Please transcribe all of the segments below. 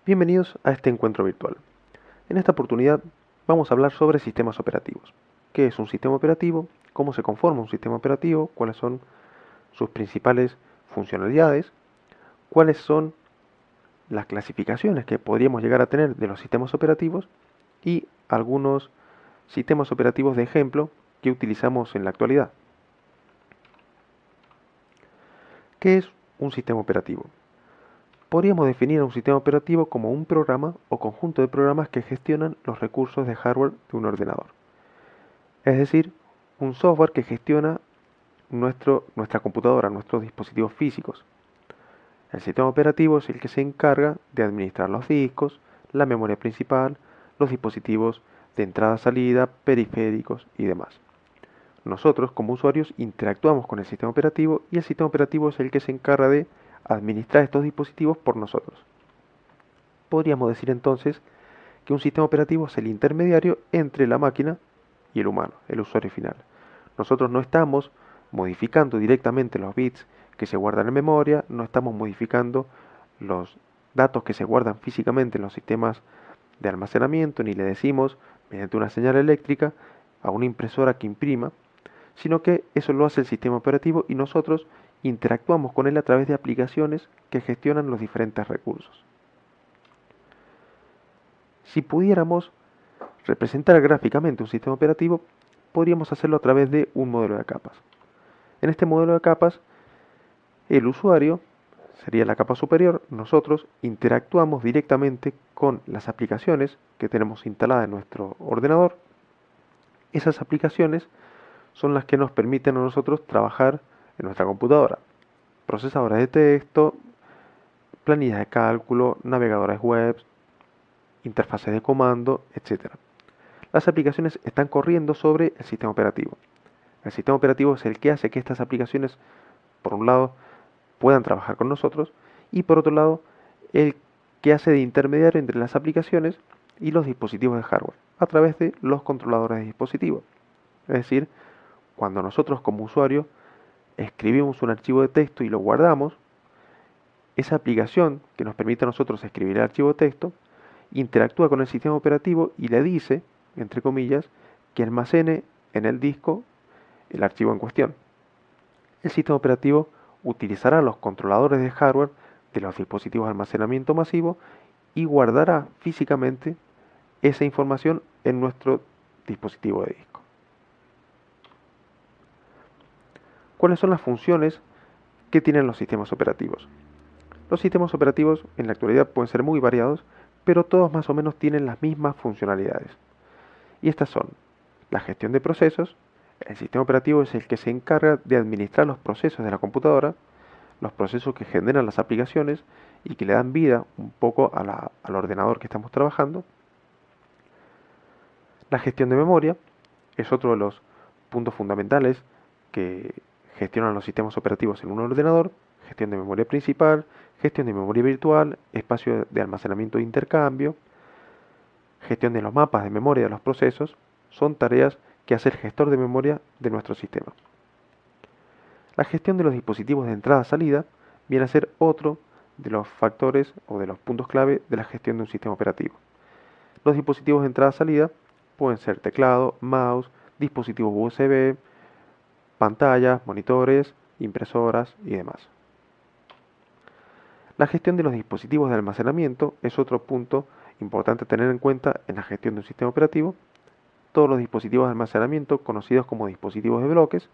Bienvenidos a este encuentro virtual. En esta oportunidad vamos a hablar sobre sistemas operativos. ¿Qué es un sistema operativo? ¿Cómo se conforma un sistema operativo? ¿Cuáles son sus principales funcionalidades? ¿Cuáles son las clasificaciones que podríamos llegar a tener de los sistemas operativos? Y algunos sistemas operativos de ejemplo que utilizamos en la actualidad. ¿Qué es un sistema operativo? Podríamos definir a un sistema operativo como un programa o conjunto de programas que gestionan los recursos de hardware de un ordenador. Es decir, un software que gestiona nuestra computadora, nuestros dispositivos físicos. El sistema operativo es el que se encarga de administrar los discos, la memoria principal, los dispositivos de entrada-salida, periféricos y demás. Nosotros, como usuarios, interactuamos con el sistema operativo y el sistema operativo es el que se encarga de administrar estos dispositivos por nosotros. Podríamos decir entonces que un sistema operativo es el intermediario entre la máquina y el humano, el usuario final. Nosotros no estamos modificando directamente los bits que se guardan en memoria, no estamos modificando los datos que se guardan físicamente en los sistemas de almacenamiento, ni le decimos mediante una señal eléctrica a una impresora que imprima, sino que eso lo hace el sistema operativo y nosotros interactuamos con él a través de aplicaciones que gestionan los diferentes recursos. Si pudiéramos representar gráficamente un sistema operativo, podríamos hacerlo a través de un modelo de capas. En este modelo de capas, el usuario sería la capa superior, nosotros interactuamos directamente con las aplicaciones que tenemos instaladas en nuestro ordenador. Esas aplicaciones son las que nos permiten a nosotros trabajar en nuestra computadora. Procesadores de texto, planillas de cálculo, navegadores web, interfaces de comando, etc. Las aplicaciones están corriendo sobre el sistema operativo. El sistema operativo es el que hace que estas aplicaciones, por un lado, puedan trabajar con nosotros y por otro lado, el que hace de intermediario entre las aplicaciones y los dispositivos de hardware a través de los controladores de dispositivos. Es decir, cuando nosotros como usuario escribimos un archivo de texto y lo guardamos, esa aplicación que nos permite a nosotros escribir el archivo de texto interactúa con el sistema operativo y le dice, entre comillas, que almacene en el disco el archivo en cuestión. El sistema operativo utilizará los controladores de hardware de los dispositivos de almacenamiento masivo y guardará físicamente esa información en nuestro dispositivo de disco. ¿Cuáles son las funciones que tienen los sistemas operativos? Los sistemas operativos en la actualidad pueden ser muy variados, pero todos más o menos tienen las mismas funcionalidades. Y estas son la gestión de procesos. El sistema operativo es el que se encarga de administrar los procesos de la computadora, los procesos que generan las aplicaciones y que le dan vida un poco al ordenador que estamos trabajando. La gestión de memoria es otro de los puntos fundamentales que gestionan los sistemas operativos en un ordenador. Gestión de memoria principal, gestión de memoria virtual, espacio de almacenamiento de intercambio, gestión de los mapas de memoria de los procesos, son tareas que hace el gestor de memoria de nuestro sistema. La gestión de los dispositivos de entrada-salida viene a ser otro de los factores o de los puntos clave de la gestión de un sistema operativo. Los dispositivos de entrada-salida pueden ser teclado, mouse, dispositivos USB, pantallas, monitores, impresoras y demás. La gestión de los dispositivos de almacenamiento es otro punto importante a tener en cuenta en la gestión de un sistema operativo. Todos los dispositivos de almacenamiento conocidos como dispositivos de bloques,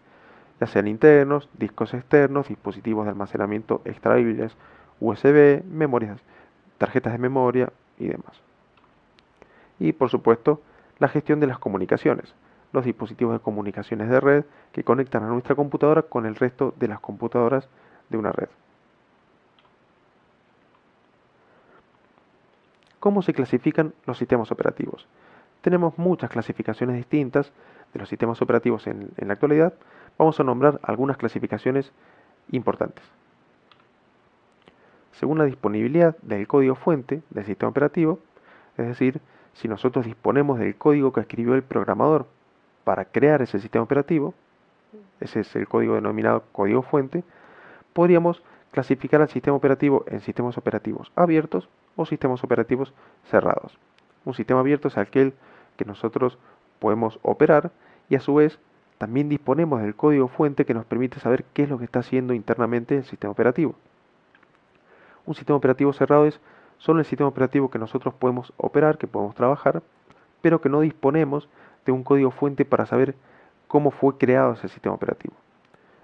ya sean internos, discos externos, dispositivos de almacenamiento extraíbles, USB, memorias, tarjetas de memoria y demás. Y por supuesto, la gestión de las comunicaciones, los dispositivos de comunicaciones de red que conectan a nuestra computadora con el resto de las computadoras de una red. ¿Cómo se clasifican los sistemas operativos? Tenemos muchas clasificaciones distintas de los sistemas operativos en la actualidad. Vamos a nombrar algunas clasificaciones importantes. Según la disponibilidad del código fuente del sistema operativo, es decir, si nosotros disponemos del código que escribió el programador para crear ese sistema operativo, ese es el código denominado código fuente, podríamos clasificar al sistema operativo en sistemas operativos abiertos o sistemas operativos cerrados. Un sistema abierto es aquel que nosotros podemos operar y a su vez también disponemos del código fuente que nos permite saber qué es lo que está haciendo internamente el sistema operativo. Un sistema operativo cerrado es solo el sistema operativo que nosotros podemos operar, que podemos trabajar, pero que no disponemos de un código fuente para saber cómo fue creado ese sistema operativo.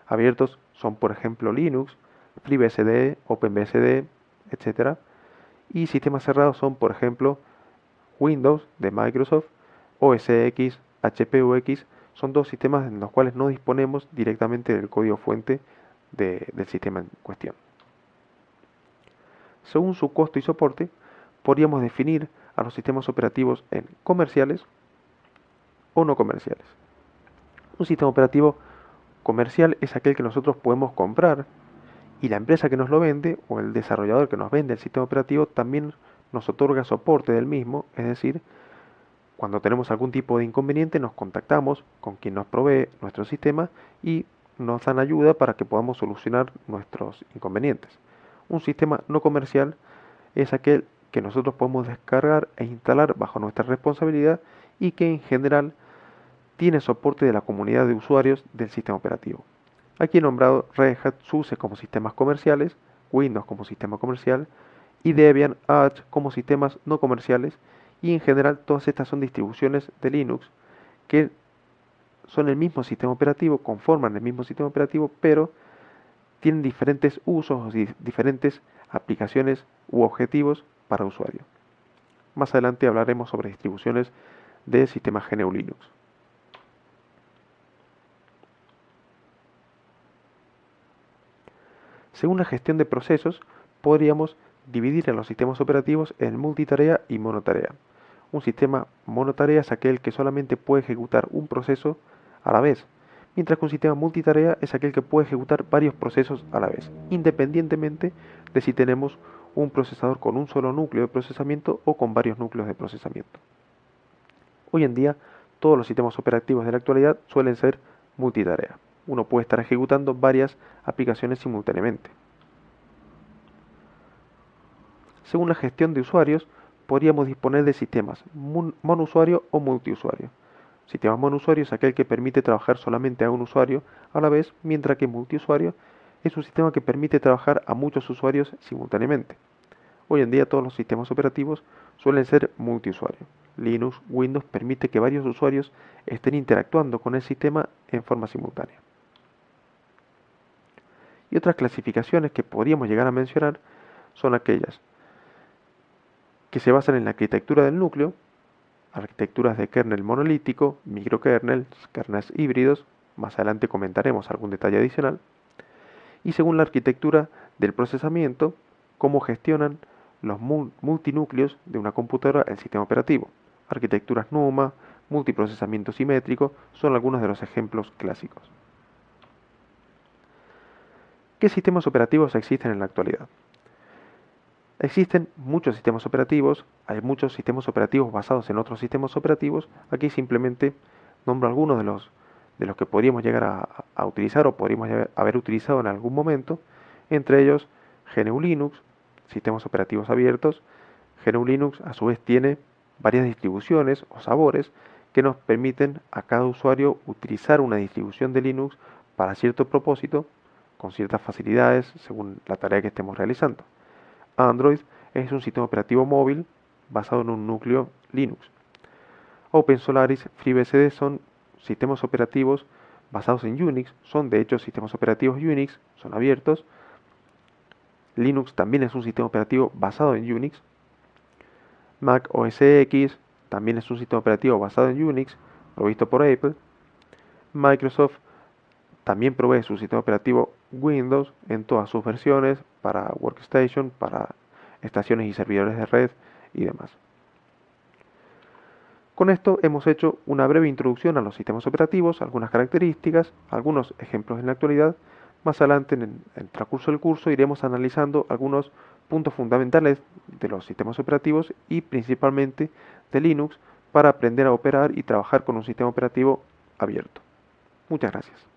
Abiertos son, por ejemplo, Linux, FreeBSD, OpenBSD, etc. Y sistemas cerrados son, por ejemplo, Windows de Microsoft, OS X, HP UX, son dos sistemas en los cuales no disponemos directamente del código fuente del sistema en cuestión. Según su costo y soporte, podríamos definir a los sistemas operativos en comerciales o no comerciales. Un sistema operativo comercial es aquel que nosotros podemos comprar y la empresa que nos lo vende o el desarrollador que nos vende el sistema operativo también nos otorga soporte del mismo, es decir, cuando tenemos algún tipo de inconveniente nos contactamos con quien nos provee nuestro sistema y nos dan ayuda para que podamos solucionar nuestros inconvenientes. Un sistema no comercial es aquel que nosotros podemos descargar e instalar bajo nuestra responsabilidad y que en general tiene soporte de la comunidad de usuarios del sistema operativo. Aquí he nombrado Red Hat, SUSE como sistemas comerciales, Windows como sistema comercial y Debian, Arch como sistemas no comerciales, y en general todas estas son distribuciones de Linux que son el mismo sistema operativo, conforman el mismo sistema operativo, pero tienen diferentes usos y diferentes aplicaciones u objetivos para usuario. Más adelante hablaremos sobre distribuciones de sistemas GNU Linux. Según la gestión de procesos, podríamos dividir a los sistemas operativos en multitarea y monotarea. Un sistema monotarea es aquel que solamente puede ejecutar un proceso a la vez, mientras que un sistema multitarea es aquel que puede ejecutar varios procesos a la vez, independientemente de si tenemos un procesador con un solo núcleo de procesamiento o con varios núcleos de procesamiento. Hoy en día, todos los sistemas operativos de la actualidad suelen ser multitarea. Uno puede estar ejecutando varias aplicaciones simultáneamente. Según la gestión de usuarios, podríamos disponer de sistemas monousuario o multiusuario. Sistema monousuario es aquel que permite trabajar solamente a un usuario a la vez, mientras que multiusuario es un sistema que permite trabajar a muchos usuarios simultáneamente. Hoy en día todos los sistemas operativos suelen ser multiusuario. Linux, Windows permite que varios usuarios estén interactuando con el sistema en forma simultánea. Y otras clasificaciones que podríamos llegar a mencionar son aquellas que se basan en la arquitectura del núcleo, arquitecturas de kernel monolítico, microkernels, kernels híbridos, más adelante comentaremos algún detalle adicional, y según la arquitectura del procesamiento, cómo gestionan los multinúcleos de una computadora el sistema operativo. Arquitecturas NUMA, multiprocesamiento simétrico, son algunos de los ejemplos clásicos. ¿Qué sistemas operativos existen en la actualidad? Existen muchos sistemas operativos, hay muchos sistemas operativos basados en otros sistemas operativos. Aquí simplemente nombro algunos de los que podríamos llegar a utilizar o podríamos haber utilizado en algún momento. Entre ellos, GNU Linux, sistemas operativos abiertos. GNU Linux a su vez tiene varias distribuciones o sabores que nos permiten a cada usuario utilizar una distribución de Linux para cierto propósito, con ciertas facilidades según la tarea que estemos realizando. Android es un sistema operativo móvil basado en un núcleo Linux. OpenSolaris, FreeBSD son sistemas operativos basados en Unix, son de hecho sistemas operativos Unix, son abiertos. Linux también es un sistema operativo basado en Unix. Mac OS X también es un sistema operativo basado en Unix, provisto por Apple. Microsoft también provee su sistema operativo Windows en todas sus versiones para Workstation, para estaciones y servidores de red y demás. Con esto hemos hecho una breve introducción a los sistemas operativos, algunas características, algunos ejemplos en la actualidad. Más adelante en el transcurso del curso iremos analizando algunos puntos fundamentales de los sistemas operativos y principalmente de Linux para aprender a operar y trabajar con un sistema operativo abierto. Muchas gracias.